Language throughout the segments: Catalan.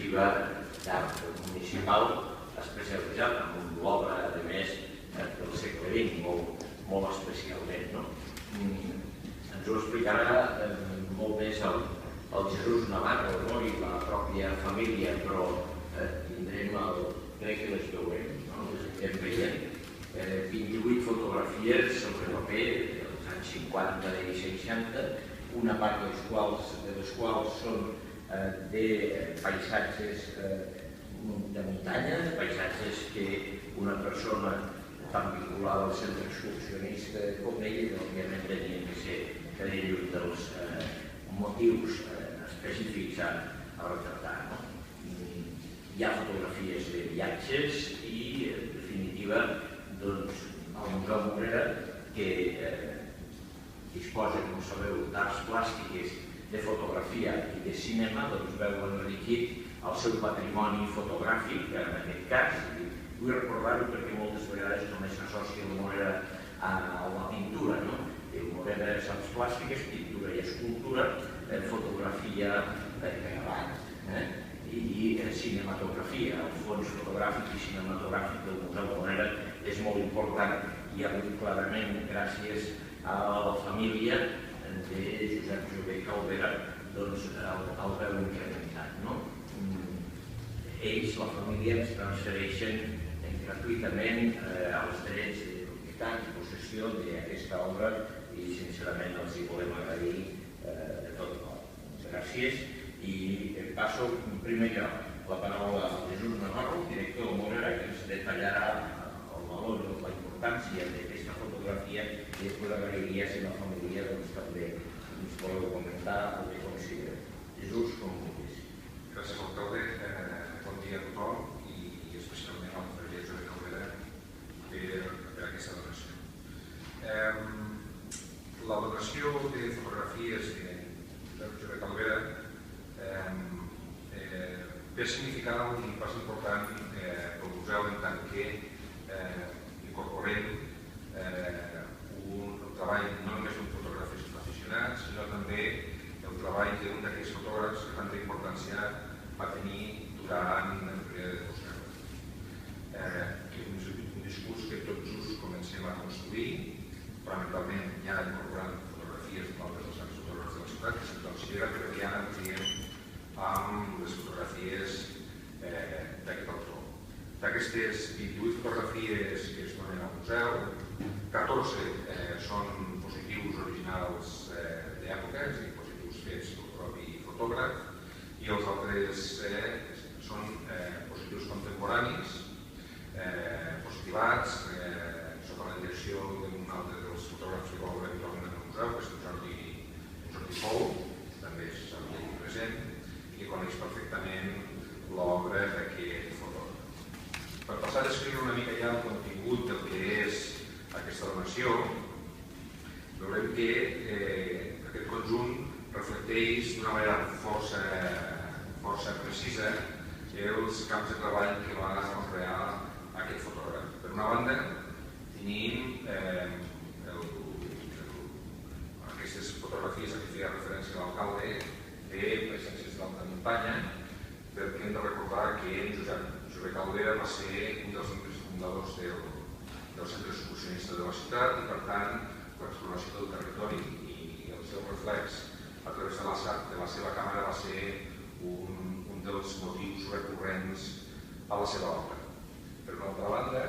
Festival d'Art Municipal especialitzat en l'obra, a més, del segle XX, molt especialment. Ens ho explicarà molt més el Jesús Navarro i la pròpia família, però tindrem, crec que les veurem, les estem veient, 28 fotografies sobre paper dels anys 50 i 60, una part de les quals són de paisatges de muntanya, paisatges que una persona tan vinculada al centre excursionista com ell, òbviament tenien que ser un dels motius específics a retratar. Hi ha fotografies de viatges i, en definitiva, el Museu Morera, que disposa, com sabeu, d'arts plàstiques, de fotografia i de cinema, veu enriquit el seu patrimoni fotogràfic, en aquest cas. Vull recordar-ho perquè moltes vegades només s'associa el Morera a la pintura. El Morera és arts plàstiques, pintura i escultura, fotografia de gravat i cinematografia. El fons fotogràfic i cinematogràfic del Museu Morera és molt important i avui clarament, gràcies a la família de Josep Jové Calvera, el veu incrementat. Ells, la família, ens transfereixen gratuïtament els drets de propietat i possessió d'aquesta obra i, sincerament, els hi volem agrair de tot cor. Gràcies. I passo, en primer lloc, la paraula a Jesús Navarro, director del Morera, que ens detallarà el valor i la importància d'aquesta fotografia i després agrairia si la família també ens voleu comentar el que considereu. Jesús, com vulguis. Gràcies, alcalde. Bon dia a tothom i especialment al Ferrer Jové Calvera per aquesta donació. La donació de fotografies de Jové Calvera ve a significar un pas important pel museu en tant que incorporem el treball no només d'un fotògraf aficionat, sinó també el treball d'un d'aquells fotògrafs que tanta importància va tenir durant el període de postguerra. Que és un discurs que tot just comencem a construir, fonamentalment ja incorporant fotografies d'altres dels grans fotògrafs de la ciutat, que se'ns considera que ja ens diem amb les fotografies d'aquest autor. D'aquestes 28 fotografies que es donen al museu, 14 són positius originals d'època, és a dir, positius fets pel propi fotògraf, i els altres són positius contemporanis, positivats, sota la direcció d'un altre dels fotògrafs que col·laboren habitualment en el museu, que és en Jordi Pou, que també és aquí present, i que coneix perfectament l'obra d'aquest fotògraf. Per passar a descriure una mica ja el contingut del que és aquesta donació, veurem que aquest conjunt reflecteix d'una manera força precisa els camps de treball que va conrear aquest fotògraf. Per una banda, tenim aquestes fotografies a què feia referència l'alcalde de paisatges d'alta muntanya, perquè hem de recordar que en Josep Jové Calvera va ser un dels membres fundadors del centre excursionista de la ciutat i, per tant, l'exploració del territori i el seu reflex a través de la seva càmera va ser un dels motius recurrents a la seva obra. Per una altra banda,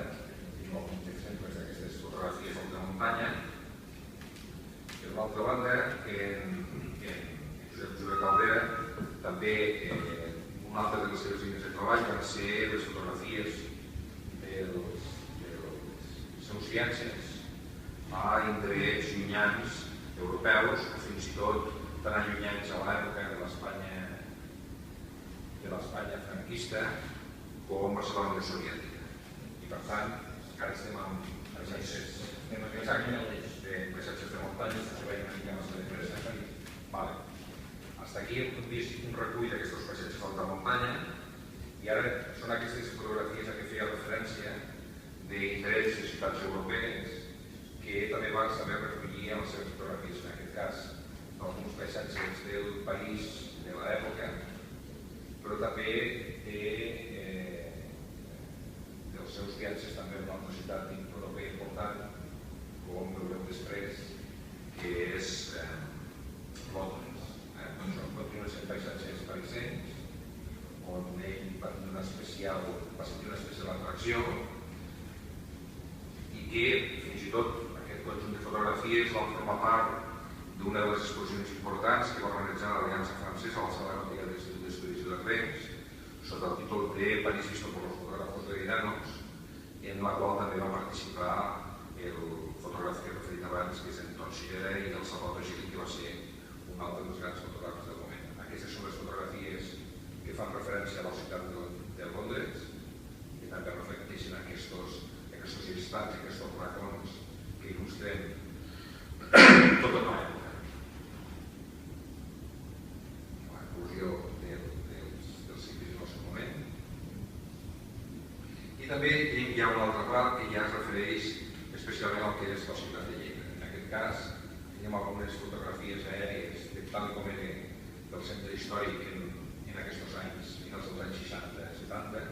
tenim alguns exemples d'aquestes fotografies d'alta muntanya. Per una altra banda, en Josep Jové Calvera també una altra de les seves línies de treball van ser les fotografies dels seus viatges a indrets llunyans europeus o fins i tot tan allunyats a l'època de l'Espanya franquista com Barcelona soviètica. I per tant, encara estem amb paisatges de muntanya, que veiem una mica més interessant. Fins aquí hem vist un recull d'aquests paisatges d'alta muntanya i ara són aquestes fotografies a què feia referència d'indrets de ciutats europees que també van saber recollir en les seves fotografies, en aquest cas alguns paisatges del país de l'època, però també viatges també a una altra ciutat europea important, com veurem després, que és Londres. Continuen sent paisatges parisencs, on ell va sentir una especial atracció i que fins i tot aquest conjunt de fotografies va formar part d'una de les exposicions importants que va organitzar l'Aliança Francesa a la Sala Gòtica de l'Institut d'Estudis de Rennes, sota el títol de París visto por los fotógrafos ledinanos, en la qual també va participar el fotògraf que he referit abans, que és Anton Sirera, i el Salvador Gili, que va ser un altre dels grans fotògrafs del moment. Aquestes són les fotografies que fan referència a la ciutat de Londres, que també reflecteixen aquests instants, aquests racons que il·lustren tota una època. L'evolució dels cicles en el seu moment. I també hi ha una altra part que ja es refereix especialment al que és la ciutat de Lleida. En aquest cas, tenim algunes fotografies aèries tal com era del centre històric en aquests anys, finals dels anys 60-70,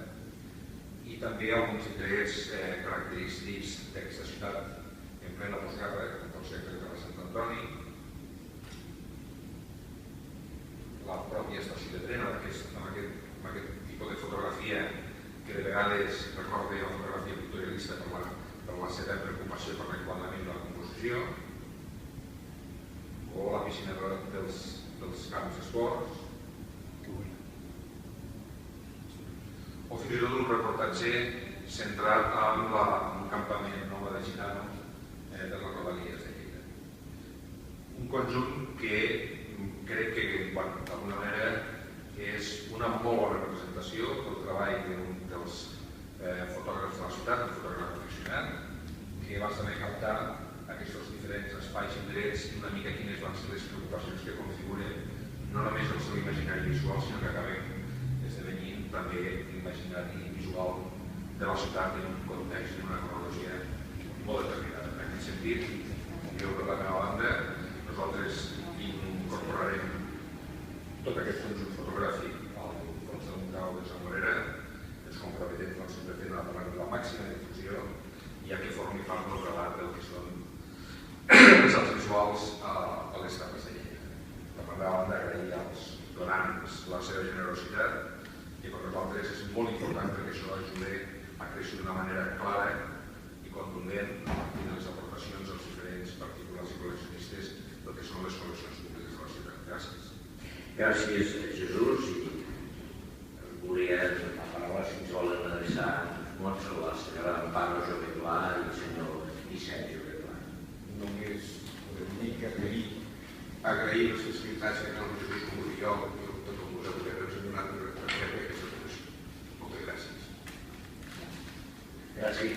i també alguns indrets característics d'aquesta ciutat en plena postguerra, com el sector de Sant Antoni, la pròpia estació de tren, amb aquest tipus de fotografia que de vegades recorda la fotografia pictorialista per la seva preocupació per l'enquadrament de la composició, o la piscina dels camps d'esports, o fins i tot un reportatge centrat en un campament nòmada gitano de les rodalies de Lleida. Un conjunt que crec que, d'alguna manera, és una molt bona representació del treball d'un dels fotògrafs de la ciutat, un fotògraf aficionat, que va saber captar aquests diferents espais i indrets i una mica quines van ser les preocupacions que configuren no només el seu imaginari visual, sinó que acabem esdevenint també l'imaginari visual de la ciutat en un context, en una cronologia molt determinada. En aquest sentit, jo per la meva banda, nosaltres incorporarem tot aquest conjunt fotogràfic al fons del Museu de Sant Morera, ens comprometem, com sempre fent, a parlar de la màxima difusió, ja que formi part del relat del que són les arts visuals a les Terres de Lleida. Per la meva banda, agrair als donants la seva generositat i per nosaltres és molt important perquè això ajuda a créixer d'una manera clara i contundent en les aportacions dels diferents particulars i col·leccionistes del que són les col·leccions públiques de la ciutat. Gràcies. Gràcies, Jesús. I volia la paraula, si ens volen adreçar molts, la senyora Amparo Jovetlà i el senyor Vicent Jovetlà. Només podem dir que agrair les facilitats que el Jesús Muriol i tot el Museu de ens han donat per fer aquesta exposició. Moltes gràcies. Gràcies.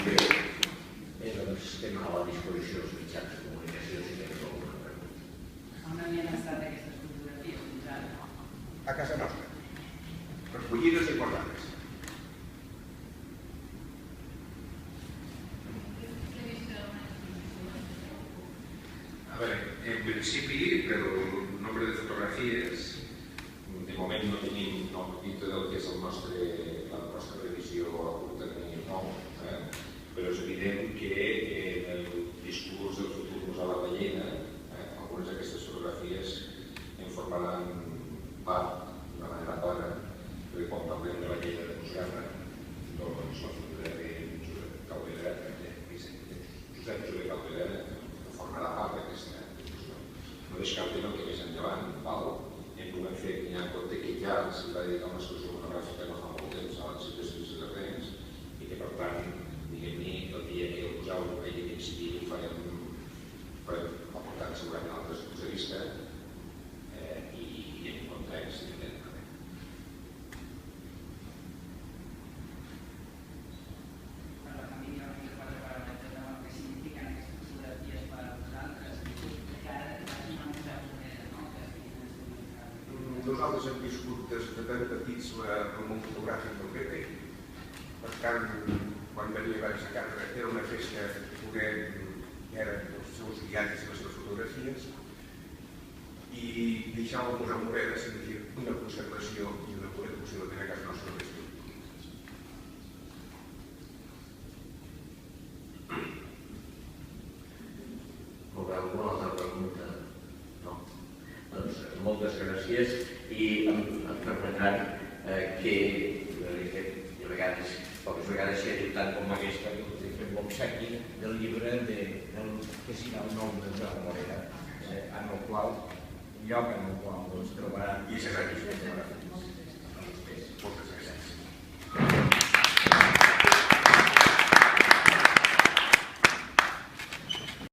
Bé, doncs estem a la disposició dels mitjans de comunicació si teniu alguna pregunta. On havien estat aquestes fotografies fins ara? A casa nostra. Recollides i guardades. A veure, en principi, pel nombre de fotografies, de moment no tenim dintre del que és la nostra previsió a curt termini nou, però és evident que en el discurs del futur Museu de Lleida, algunes d'aquestes fotografies en formaran part d'una manera clara, perquè quan parlem de la Lleida de Postguerra, doncs la figura de Josep Caldera, Josep Jové Caldera, formarà part d'aquesta discussió. No descartem el que més endavant, en puguem fer que hi ha en compte que ja s'hi va dedicar una exposició monogràfica no fa molt temps a l'Institut d'Estudis de Rennes i que, per tant, diguem-ne, el dia que el museu hagi d'incidir ho farem aportant segurament altres punts de vista i en context diferent. La família va dir quatre paràmetres del que signifiquen aquestes fotografies per a vosaltres, que ara vagin al Museu Morera, no? Nosaltres hem viscut des de ben petits el món fotogràfic del PP. Per tant, quan venia abans a casa era una festa poder veure els seus viatges i les seves fotografies i deixar el Museu Morera significa una conservació i una possible també a casa nostra de alguna altra pregunta? No? Doncs moltes gràcies i em permetran que de vegades, poques vegades s'ha dit tant com aquesta, que fem l'obsequi del llibre que serà el nom de Joan Morera, en el qual, lloc en el qual trobaran i serà